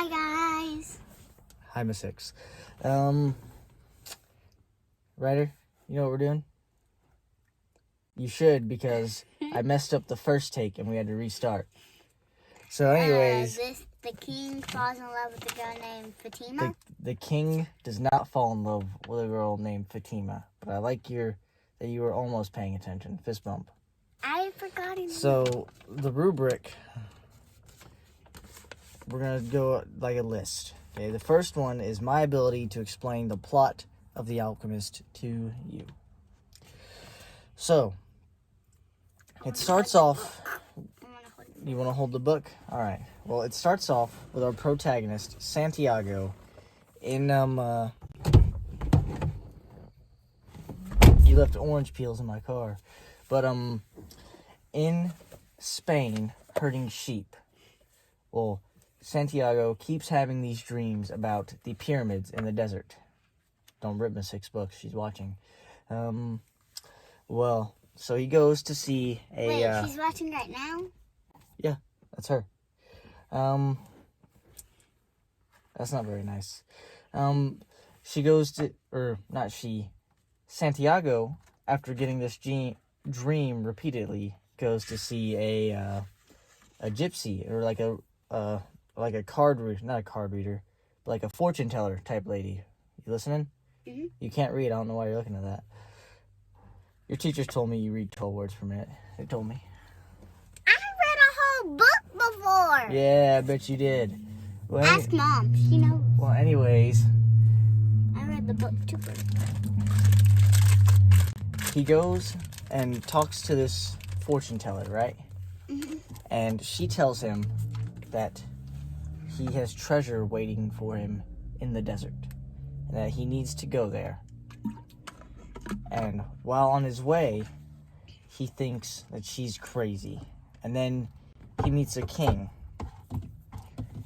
Hi guys. Hi, Miss Hicks. Ryder, you know what we're doing? You should, because I messed up the first take and we had to restart. So anyways... The king falls in love with a girl named Fatima? The king does not fall in love with a girl named Fatima. But I like that you were almost paying attention. Fist bump. I forgot it. So, the rubric, we're going to go like a list. Okay, the first one is my ability to explain the plot of The Alchemist to you. So, it starts off... You want to hold the book? All right. Well, it starts off with our protagonist, Santiago, in, You left orange peels in my car. But, in Spain, herding sheep. Well, Santiago keeps having these dreams about the pyramids in the desert. Don't rip Miss Hicks' book. She's watching. Well, so he goes to see a... Wait, she's watching right now? Yeah, that's her. That's not very nice. She goes to... Or, not she. Santiago, after getting this dream repeatedly, goes to see a gypsy, or like a card reader, not a card reader, but like a fortune teller type lady. You listening? Mm-hmm. You can't read. I don't know why you're looking at that. Your teachers told me you read 12 words per minute. They told me. I read a whole book before. Yeah, I bet you did. Well, ask Mom. She knows. Well, anyways. I read the book too. He goes and talks to this fortune teller, right? Mm-hmm. And she tells him that he has treasure waiting for him in the desert, and that he needs to go there. And while on his way, he thinks that she's crazy. And then he meets a king.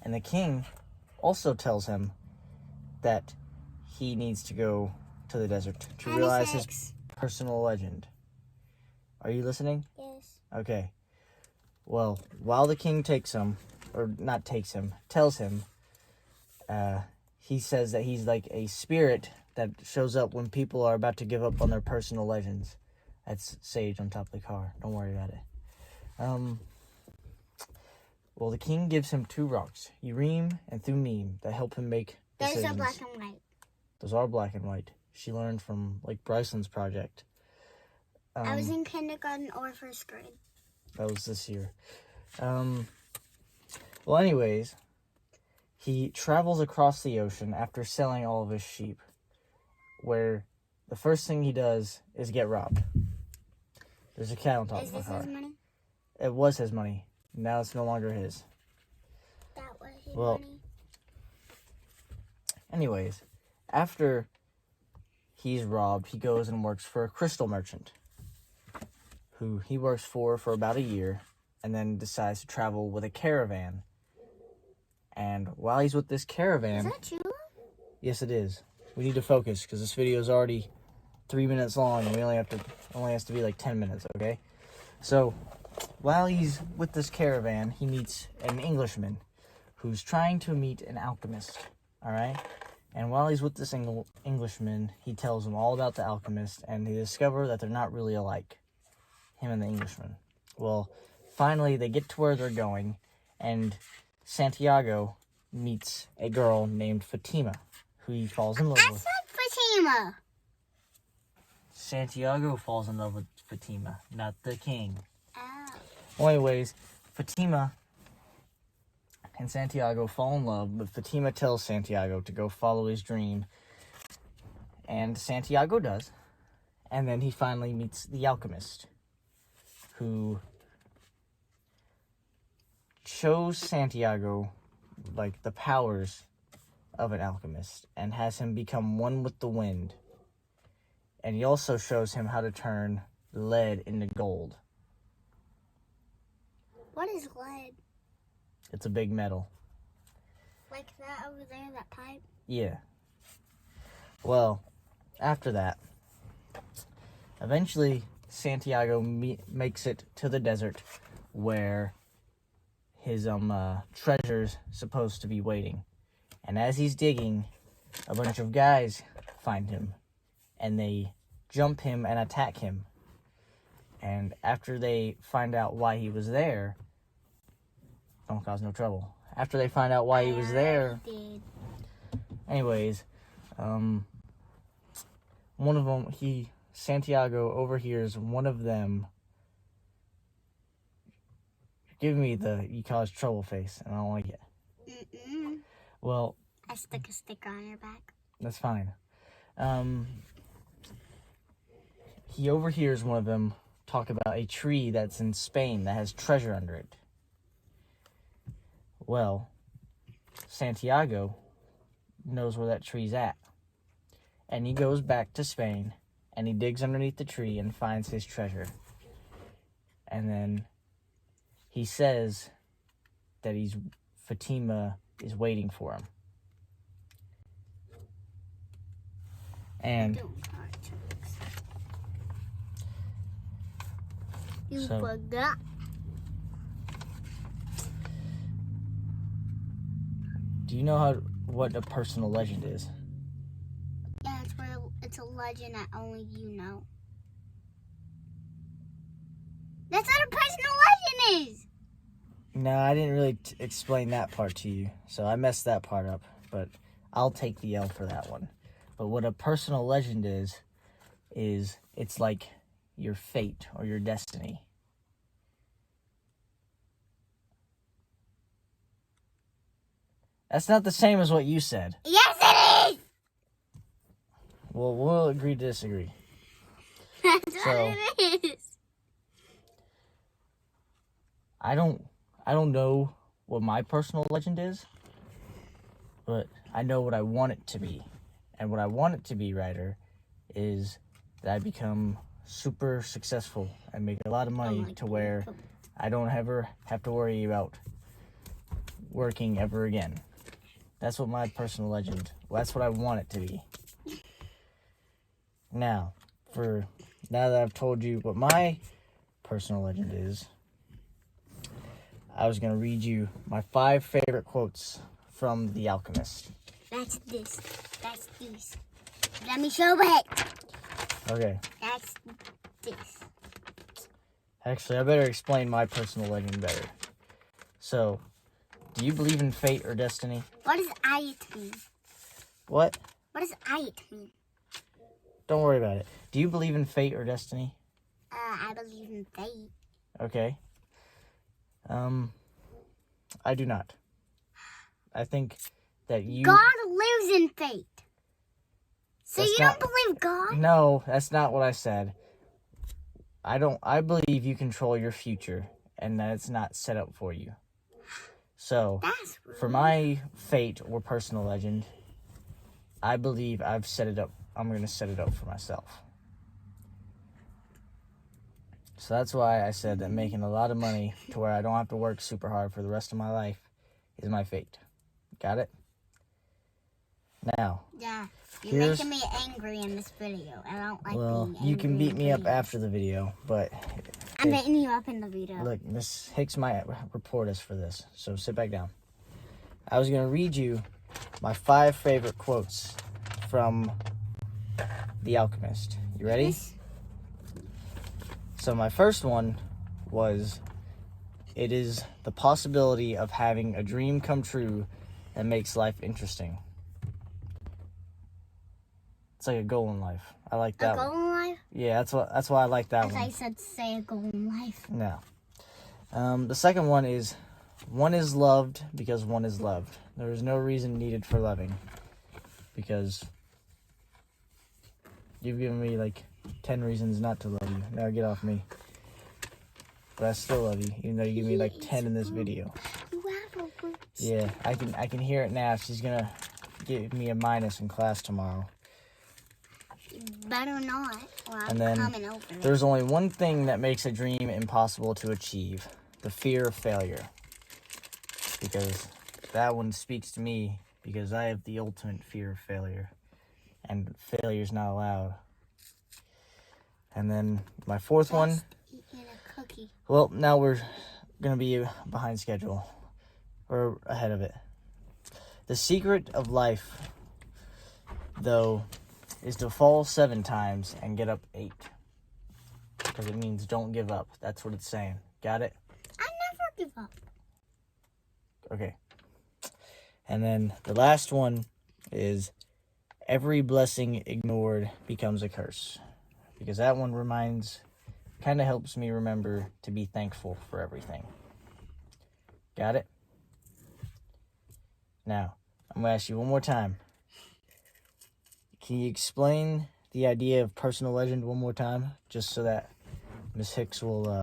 And the king also tells him that he needs to go to the desert to realize his personal legend. Are you listening? Yes. Okay. Well, while the king tells him, he says that he's like a spirit that shows up when people are about to give up on their personal legends. That's Sage on top of the car. Don't worry about it. Well, the king gives him 2 rocks, Urim and Thummim, that help him make decisions. Those are black and white. Those are black and white. She learned from, like, Bryceland's project. I was in kindergarten or first grade. That was this year. Well, anyways, he travels across the ocean after selling all of his sheep, where the first thing he does is get robbed. There's a cat on top of my car. Is this his money? It was his money. Now it's no longer his. That was his money? Anyways, after he's robbed, he goes and works for a crystal merchant, who he works for about a year, and then decides to travel with a caravan. And while he's with this caravan... Is that you? Yes, it is. We need to focus, because this video is already 3 minutes long, and we only has to be like 10 minutes, okay? So, while he's with this caravan, he meets an Englishman who's trying to meet an alchemist, alright? And while he's with this Englishman, he tells him all about the alchemist, and they discover that they're not really alike, him and the Englishman. Well, finally, they get to where they're going, and Santiago meets a girl named Fatima, who he falls in love with. I said Fatima. Santiago falls in love with Fatima, not the king. Oh. Well, anyways, Fatima and Santiago fall in love, but Fatima tells Santiago to go follow his dream. And Santiago does. And then he finally meets the alchemist, who shows Santiago, like, the powers of an alchemist, and has him become one with the wind. And he also shows him how to turn lead into gold. What is lead? It's a big metal. Like that over there, that pipe? Yeah. Well, after that, eventually Santiago makes it to the desert, where his treasure's supposed to be waiting. And as he's digging, a bunch of guys find him, and they jump him and attack him. And after they find out why he was there, don't cause no trouble. After they find out why he was there, anyways, one of them, Santiago overhears one of them give me you cause trouble face, and I don't like it. Well, I stuck a sticker on your back. That's fine. He overhears one of them talk about a tree that's in Spain that has treasure under it. Well, Santiago knows where that tree's at. And he goes back to Spain, and he digs underneath the tree and finds his treasure. And then he says that Fatima is waiting for him. And you forgot. Do you know what a personal legend is? Yeah, it's a legend that only you know. That's what a personal legend is. No, I didn't really explain that part to you, so I messed that part up. But I'll take the L for that one. But what a personal legend is it's like your fate or your destiny. That's not the same as what you said. Yes, it is. Well, we'll agree to disagree. That's what it is. I don't know what my personal legend is, but I know what I want it to be. And what I want it to be, Ryder, is that I become super successful and make a lot of money to where I don't ever have to worry about working ever again. That's what my personal legend, that's what I want it to be. Now that I've told you what my personal legend is, I was going to read you my 5 favorite quotes from The Alchemist. That's this. That's this. Let me show it. Okay. That's this. Actually, I better explain my personal legend better. So, do you believe in fate or destiny? What does it mean? What? What does it mean? Don't worry about it. Do you believe in fate or destiny? I believe in fate. Okay. I do not. I think that God lives in fate. So That's you don't believe God? No, that's not what I said. I believe you control your future and that it's not set up for you. So, That's rude. for my fate or personal legend, I believe I've set it up. I'm going to set it up for myself. So that's why I said that making a lot of money to where I don't have to work super hard for the rest of my life is my fate. Got it? Now. Yeah. You're making me angry in this video. I don't like being angry. You can beat me up after the video, but... I'm beating you up in the video. Look, Miss Hicks might report us for this, so sit back down. I was going to read you my 5 favorite quotes from The Alchemist. You ready? Yes. So my first one was, it is the possibility of having a dream come true that makes life interesting. It's like a goal in life. I like that one. A goal in life? Yeah, that's why I like that one. As I said, say a goal in life. No. The second one is loved because one is loved. There is no reason needed for loving. Because you've given me like 10 reasons not to love you. Now get off me. But I still love you, even though you give me like 10 in this video. Yeah, I can hear it now. She's gonna give me a minus in class tomorrow. Better not, or I'm And then coming over. There's only one thing that makes a dream impossible to achieve: the fear of failure. Because that one speaks to me, because I have the ultimate fear of failure, and failure's not allowed. And then my fourth one. Eating a cookie. Well, now we're gonna be behind schedule. We're ahead of it. The secret of life, though, is to fall 7 times and get up 8. Because it means don't give up. That's what it's saying. Got it? I never give up. Okay. And then the last one is every blessing ignored becomes a curse. Because that one kind of helps me remember to be thankful for everything. Got it? Now, I'm going to ask you one more time. Can you explain the idea of personal legend one more time? Just so that Miss Hicks will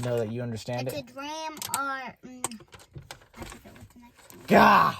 know that you understand It's it. a dream or... I forget what the next one. Gah!